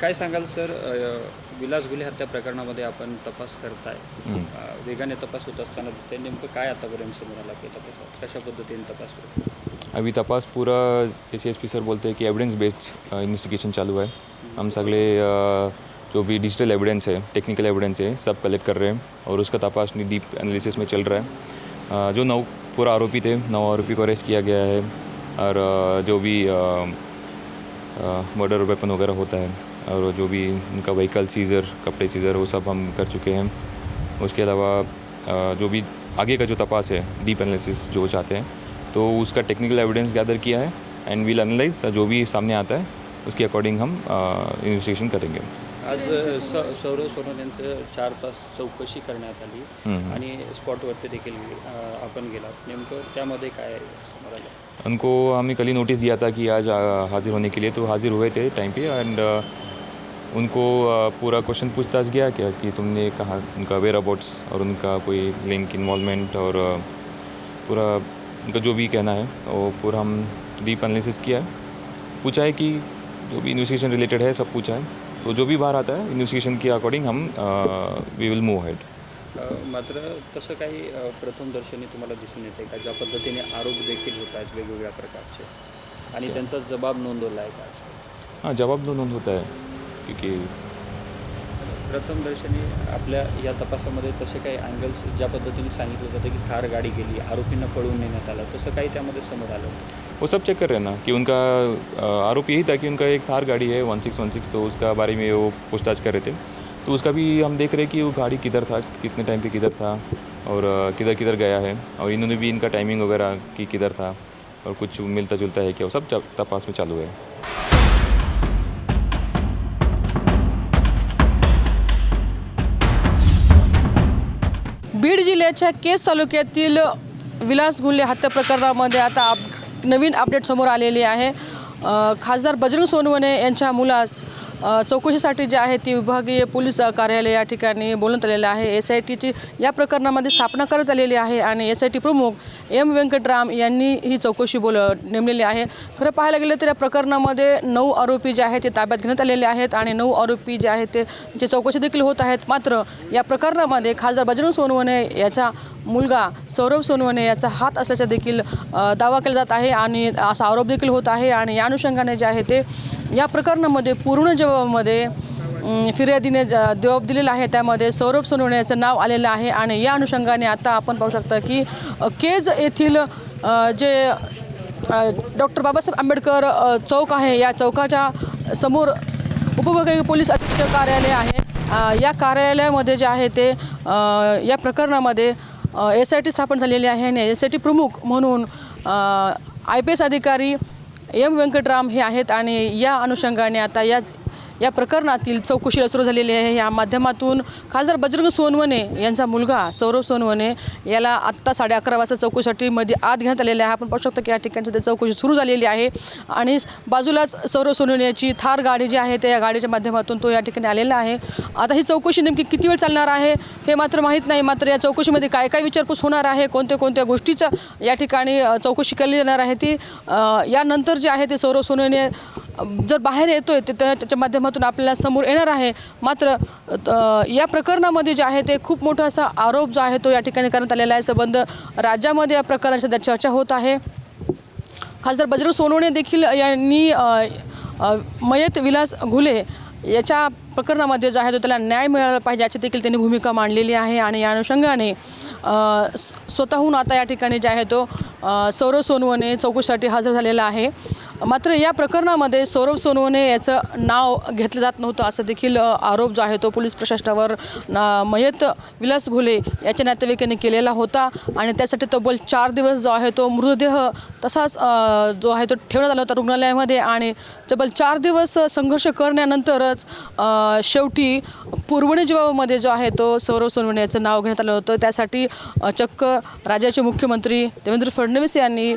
काय सांगाल सर, विलास गुले हत्या प्रकरणामध्ये आपण तपास करताय, वेगाने तपास होत असताना दिसते, नेमकं काय आतापर्यंत समोर आलं आपल्या तपासात, कशा पद्धतीने तपास होतो? अभी तपास पूरा जैसे एसपी सर बोलते हैं कि एविडेंस बेस्ड इन्वेस्टिगेशन चालू है। हम सगले जो भी डिजिटल एविडेंस है, टेक्निकल एविडेंस है, सब कलेक्ट कर रहे हैं और उसका तपास डीप एनालिसिस में चल रहा है। जो 9 पूरा आरोपी थे, 9 आरोपी को अरेस्ट किया गया है और जो भी मर्डर वेपन वगैरह होता है और जो भी उनका व्हीकल सीज़र, कपड़े सीज़र, वो सब हम कर चुके हैं। उसके अलावा जो भी आगे का जो तपास है, डीप एनालिसिस जो चाहते हैं, तो उसका टेक्निकल एविडेंस गैदर किया है एंड विल एनालाइज जो भी सामने आता है उसके अकॉर्डिंग हम इन्वेस्टिगेशन करेंगे। आज सौरव सोनवणे यांचं 4 तास चौकशी करण्यात आली आणि स्पॉटवरती देखील आपण गेलात, नेमकं त्यामध्ये काय समोर आलं? उनको हमने कल ही नोटिस दिया था कि आज हाज़िर होने के लिए, तो हाज़िर हुए थे टाइम पे एंड उनको पूरा क्वेश्चन पूछताछ किया क्या कि तुमने कहा उनका वेयर अबाउट्स और उनका कोई लिंक इन्वॉल्वमेंट और पूरा उनका जो भी कहना है वो पूरा हम डीप एनालिसिस किया है। पूछा है कि जो भी इन्वेस्टिगेशन रिलेटेड है सब पूछा है, तो जो भी बाहर आता है इन्वेस्टिगेशन के अकॉर्डिंग हम वी विल मूव हेड। मात्र तसं काही प्रथमदर्शनी तुम्हाला दिसून येते का, ज्या पद्धतीने आरोप देखील होत आहेत वेगवेगळ्या प्रकारचे आणि त्यांचा जबाब नोंदवला आहे का? हाँ, जवाब नोंद होता है क्योंकि प्रथमदर्शनी आपल्या या तपासामध्ये तसे काही अँगल्स ज्या पद्धतीने सांगितलं जातं की थार गाडी गेली, आरोपींना पळवून नेण्यात आलं, तसं काही त्यामध्ये समोर आलं? वो सब चेक कर रहे हैं ना कि उनका आरोप यही था कि उनका एक थार गाड़ी है 1616, तो उसका बारे में वो पूछताछ कर रहे थे। तो उसका भी हम देख रहे हैं कि वो गाड़ी किधर था, कितने टाइम पे किधर था और किधर किधर गया है, और इन्होंने भी इनका टाइमिंग वगैरह कि किधर था और कुछ मिलता जुलता है क्या, वो सब तपास में चालू है। बीड जिल्ह्याच्या केज तालुक्यातील विलास गुले हत्या प्रकरणामध्ये आता नवीन अपडेट समोर आलेली आहे। खासदार बजरंग सोनवणे यांच्या मुलास चौकशीसाठी जे आहे ती विभागीय पोलीस कार्यालय या ठिकाणी बोलवण्यात आलेलं आहे। SITची या प्रकरणामध्ये स्थापना करण्यात आलेली आहे आणि SIT प्रमुख M वेंकटराम यांनी ही चौकशी नेमलेली आहे। खरं पाहायला गेलं तर या प्रकरणामध्ये 9 आरोपी जे आहेत ते ताब्यात घेण्यात आलेले आहेत आणि 9 आरोपी जे आहेत ते चौकशी देखील होत आहेत। मात्र या प्रकरणामध्ये खासदार बजरंग सोनवणे याचा मुलगा सौरव सोनवणे याचा हात असल्याचा देखील दावा केला जात आहे आणि असा आरोप देखील होत आहे आणि या अनुषंगाने जे आहे ते या प्रकरणामध्ये पूर्ण जबाबामध्ये फिर्यादीने जबाब दिलेला आहे, त्यामध्ये सौरभ सोनवणे याचं नाव आलेलं आहे आणि या अनुषंगाने आता आपण पाहू शकता की केज येथील जे डॉक्टर बाबासाहेब आंबेडकर चौक आहे, या चौकाच्या समोर उपविभागीय पोलीस अधीक्षक कार्यालय आहे। या कार्यालयामध्ये जे आहे ते या प्रकरणामध्ये SIT स्थापन झालेली आहे आणि SIT प्रमुख म्हणून IPS अधिकारी M वेंकटराम हे आहेत आणि या अनुषंगाने आता या प्रकरणातील चौकशीला सुरू झालेली आहे। या माध्यमातून खासदार बजरंग सोनवणे यांचा मुलगा सौरव सोनवणे याला आत्ता 11:30 वाजता चौकशीसाठी मध्ये आत घेण्यात आलेले आहे। आपण पाहू शकतो की या ठिकाणी ते चौकशी सुरू झालेली आहे आणि बाजूलाच सौरव सोनवणे याची थार गाडी जी आहे त्या या गाडीच्या माध्यमातून तो या ठिकाणी आलेला आहे। आता ही चौकशी नेमकी किती वेळ चालणार आहे हे मात्र माहीत नाही। मात्र या चौकशीमध्ये काय काय विचारपूस होणार आहे, कोणत्या गोष्टीचं या ठिकाणी चौकशी केली जाणार आहे ती यानंतर जे आहे ते सौरव सोनवणे जर बाहेर येतोय ते त्याच्या माध्यमातून आपल्याला समोर येणार आहे। मात्र या प्रकरणामध्ये जे आहे ते खूप मोठा असा आरोप जो आहे तो या ठिकाणी करण्यात आलेला आहे। संबंध राज्यामध्ये या प्रकरणाची सध्या चर्चा होत आहे। खासदार बजरंग सोनवणे देखील यांनी मयत विलास घुले याच्या प्रकरणामध्ये जो आहे तो त्याला न्याय मिळाला पाहिजे याची देखील त्यांनी भूमिका मांडलेली आहे आणि या अनुषंगाने स्वतःहून आता या ठिकाणी जे आहे तो सौरव सोनवणे चौकशीसाठी हजर झालेला आहे। मात्र या प्रकरणामध्ये सौरव सोनवणे याचं नाव घेतलं जात नव्हतं असं देखील आरोप जो आहे तो पोलीस प्रशासनावर मयत विलास घुले याच्या नातेवाईकांनी केलेला होता आणि त्यासाठी तब्बल 4 दिवस जो आहे तो मृतदेह तसाच जो आहे तो ठेवण्यात आला होता रुग्णालयामध्ये आणि तब्बल 4 दिवस संघर्ष करण्यानंतरच शेवटी पुरवणी जबाबामध्ये जो आहे तो सौरव सोनवणे याचं नाव घेण्यात आलं होतं। त्यासाठी चक्क राज्याचे मुख्यमंत्री देवेंद्र फडणवीस यांनी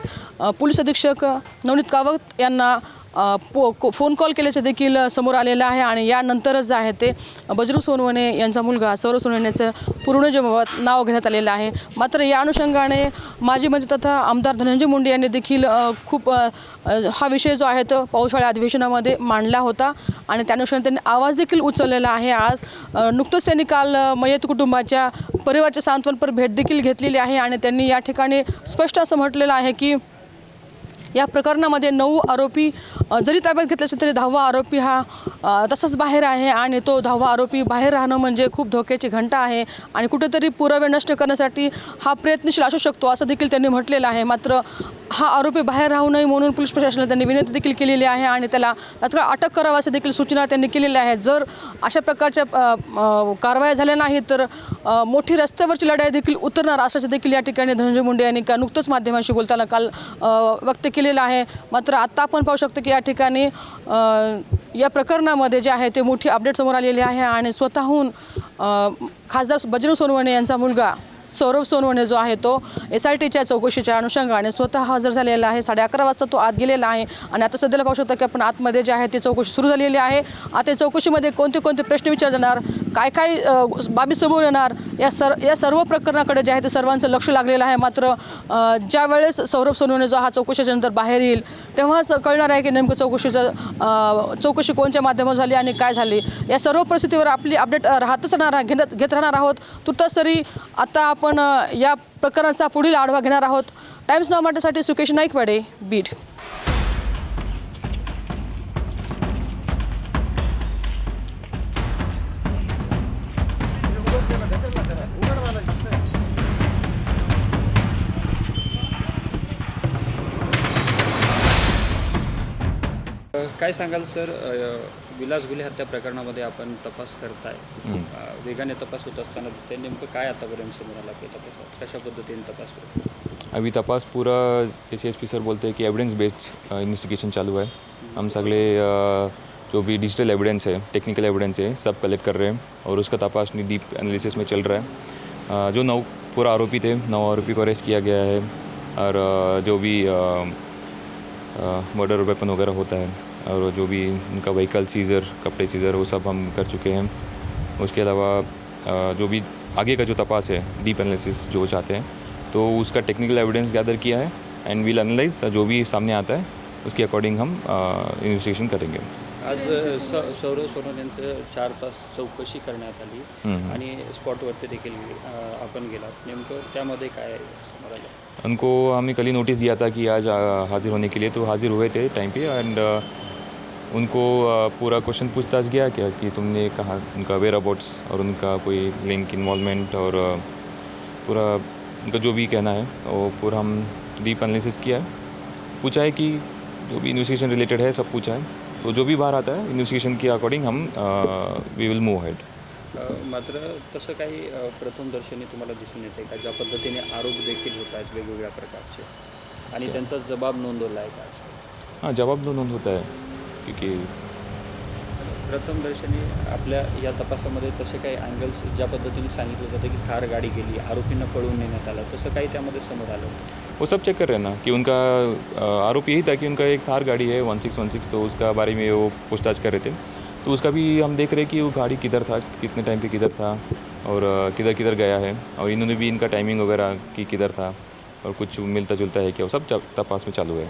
पोलीस अधीक्षक नवनीत कावत यांना फोन कॉल केल्याचं देखील समोर आलेलं आहे आणि यानंतरच जे आहे ते बजरंग सोनवणे यांचा मुलगा सौरव सोनवणेचं पूर्ण जे नाव घेण्यात आलेलं आहे. मात्र या अनुषंगाने माजी मंत्री तथा आमदार धनंजय मुंडे यांनी देखील खूप हा विषय जो आहे तो पावसाळ्या अधिवेशनामध्ये मांडला होता आणि त्या अनुषंगाने त्यांनी आवाज देखील उचललेला आहे. आज नुकतंच त्यांनी काल मयत कुटुंबाच्या परिवाराच्या सांत्वनपर भेट देखील घेतलेली आहे आणि त्यांनी या ठिकाणी स्पष्ट असं म्हटलेलं आहे की या प्रकरणामध्ये 9 आरोपी जरी ताब्यात घेतले असेल तरी 10वा आरोपी हा तसंच बाहेर आहे आणि तो 10वा आरोपी बाहेर राहणं म्हणजे खूप धोक्याची घंटा आहे आणि कुठेतरी पुरावे नष्ट करण्यासाठी हा प्रयत्नशील असू शकतो असं देखील त्यांनी म्हटलेलं आहे. मात्र हा आरोपी बाहेर राहू नये म्हणून पोलीस प्रशासनाला त्यांनी विनंती देखील केलेली आहे आणि त्याला तात्काळ अटक करावं असे देखील सूचना त्यांनी केलेल्या आहेत. जर अशा प्रकारच्या कारवाया झाल्या नाही तर मोठी रस्त्यावरची लढाई देखील उतरणार असल्याचं देखील या ठिकाणी धनंजय मुंडे यांनी नुकतंच माध्यमांशी बोलताना काल व्यक्त केलेलं आहे. मात्र आत्ता आपण पाहू शकतो की या ठिकाणी या प्रकरणामध्ये जे आहे ते मोठी अपडेट समोर आलेली आहे आणि स्वतःहून खासदार बजरंग सोनवणे यांचा मुलगा सौरव सोनवणे जो आहे तो SITच्या चौकशीच्या अनुषंगाने स्वतः हजर झालेला आहे. 11:30 वाजता तो आत गेलेला आहे आणि आता सध्याला पाहू शकता की आपण आतमध्ये जे आहे ते चौकशी सुरू झालेली आहे. आता या चौकशीमध्ये कोणते कोणते प्रश्न विचारले जाणार, काय काय बाबी समोर येणार या सर्व प्रकरणाकडे जे आहे ते सर्वांचं लक्ष लागलेलं आहे. मात्र ज्या वेळेस सौरव सोनवणे जो हा चौकशीच्या नंतर बाहेर येईल तेव्हाच कळणार आहे की नेमकं चौकशी कोणत्या माध्यमात झाली आणि काय झाली. या सर्व परिस्थितीवर आपली अपडेट घेत राहणार आहोत. तुर्तास तरी आता आपण या प्रकरणाचा पुढील आढावा घेणार आहोत. टाइम्स नाव मराठीसाठी सुकेश नाईकवाडे, बीड. काय सांगाल सर, विलास गुले हत्या प्रकरणामध्ये आपण तपास करताय, वेगाने तपास होत असताना दिसतंय, नेमकं काय आतापर्यंत समोर आलं आपल्या तपासात, कशा पद्धतीने तपास होतो? अभी तपास पूरा जैसे SP सर बोलते हैं कि एविडेंस बेस्ड इन्वेस्टिगेशन चालू है. हम सगले जो भी डिजिटल एविडेंस है, टेक्निकल एविडेंस है, सब कलेक्ट कर रहे हैं और उसका तपास डीप एनालिसिस में चल रहा है. जो 9 पूरा आरोपी थे, 9 आरोपी को अरेस्ट किया गया है और जो भी मर्डर वेपन वगैरह होता है और जो भी उनका व्हीकल सीज़र, कपड़े सीज़र, वो सब हम कर चुके हैं. उसके अलावा जो भी आगे का जो तपास है, डीप एनालिसिस जो चाहते हैं, तो उसका टेक्निकल एविडेंस गैदर किया है एंड विल एनालाइज. जो भी सामने आता है उसके अकॉर्डिंग हम इन्वेस्टिगेशन करेंगे. आज सौरव सोनवणेंचं 4 तास चौकशी करण्यात आली आणि स्पॉटवरती देखील आपण गेलात, नेमकं त्यामध्ये काय समोर आलं? उनको हमने कल ही नोटिस दिया था कि आज हाजिर होने के लिए, तो हाजिर हुए थे टाइम पे एंड उनको पूरा क्वेश्चन पूछताछ गया क्या कि तुमने कहा उनका वेयर अबाउट्स और उनका कोई लिंक इन्वॉल्वमेंट और पूरा उनका जो भी कहना है वो पूरा हम डीप एनालिसिस किया है. पूछा है कि जो भी इन्वेस्टिगेशन रिलेटेड है सब पूछा है, तो जो भी बाहर आता है इन्वेस्टिगेशन के अकॉर्डिंग हम वी विल मूव हेड. मात्र तसं काही प्रथमदर्शनी तुम्हाला दिसून येते का, ज्या पद्धतीने आरोप देखील होत आहेत वेगवेगळ्या प्रकारचे आणि त्यांचा जबाब नोंदवला आहे का? हाँ, जवाब नोंद होता है क्योंकि प्रथमदर्शनी आपल्या या तपासामध्ये तसे काही अँगल्स ज्या पद्धतीने सांगितलं जातं की थार गाडी गेली, आरोपींना पळवून नेण्यात आलं, तसं काही त्यामध्ये समोर आलं? वो सब चेक कर रहे हैं ना कि उनका आरोप यही था कि उनका एक थार गाड़ी है 1616, तो उसका बारे में वो पूछताछ कर रहे थे. तो उसका भी हम देख रहे हैं कि वो गाड़ी किधर था, कितने टाइम पे किधर था और किधर किधर गया है और इन्होंने भी इनका टाइमिंग वगैरह कि किधर था और कुछ मिलता जुलता है क्या, वो सब तपास में चालू है.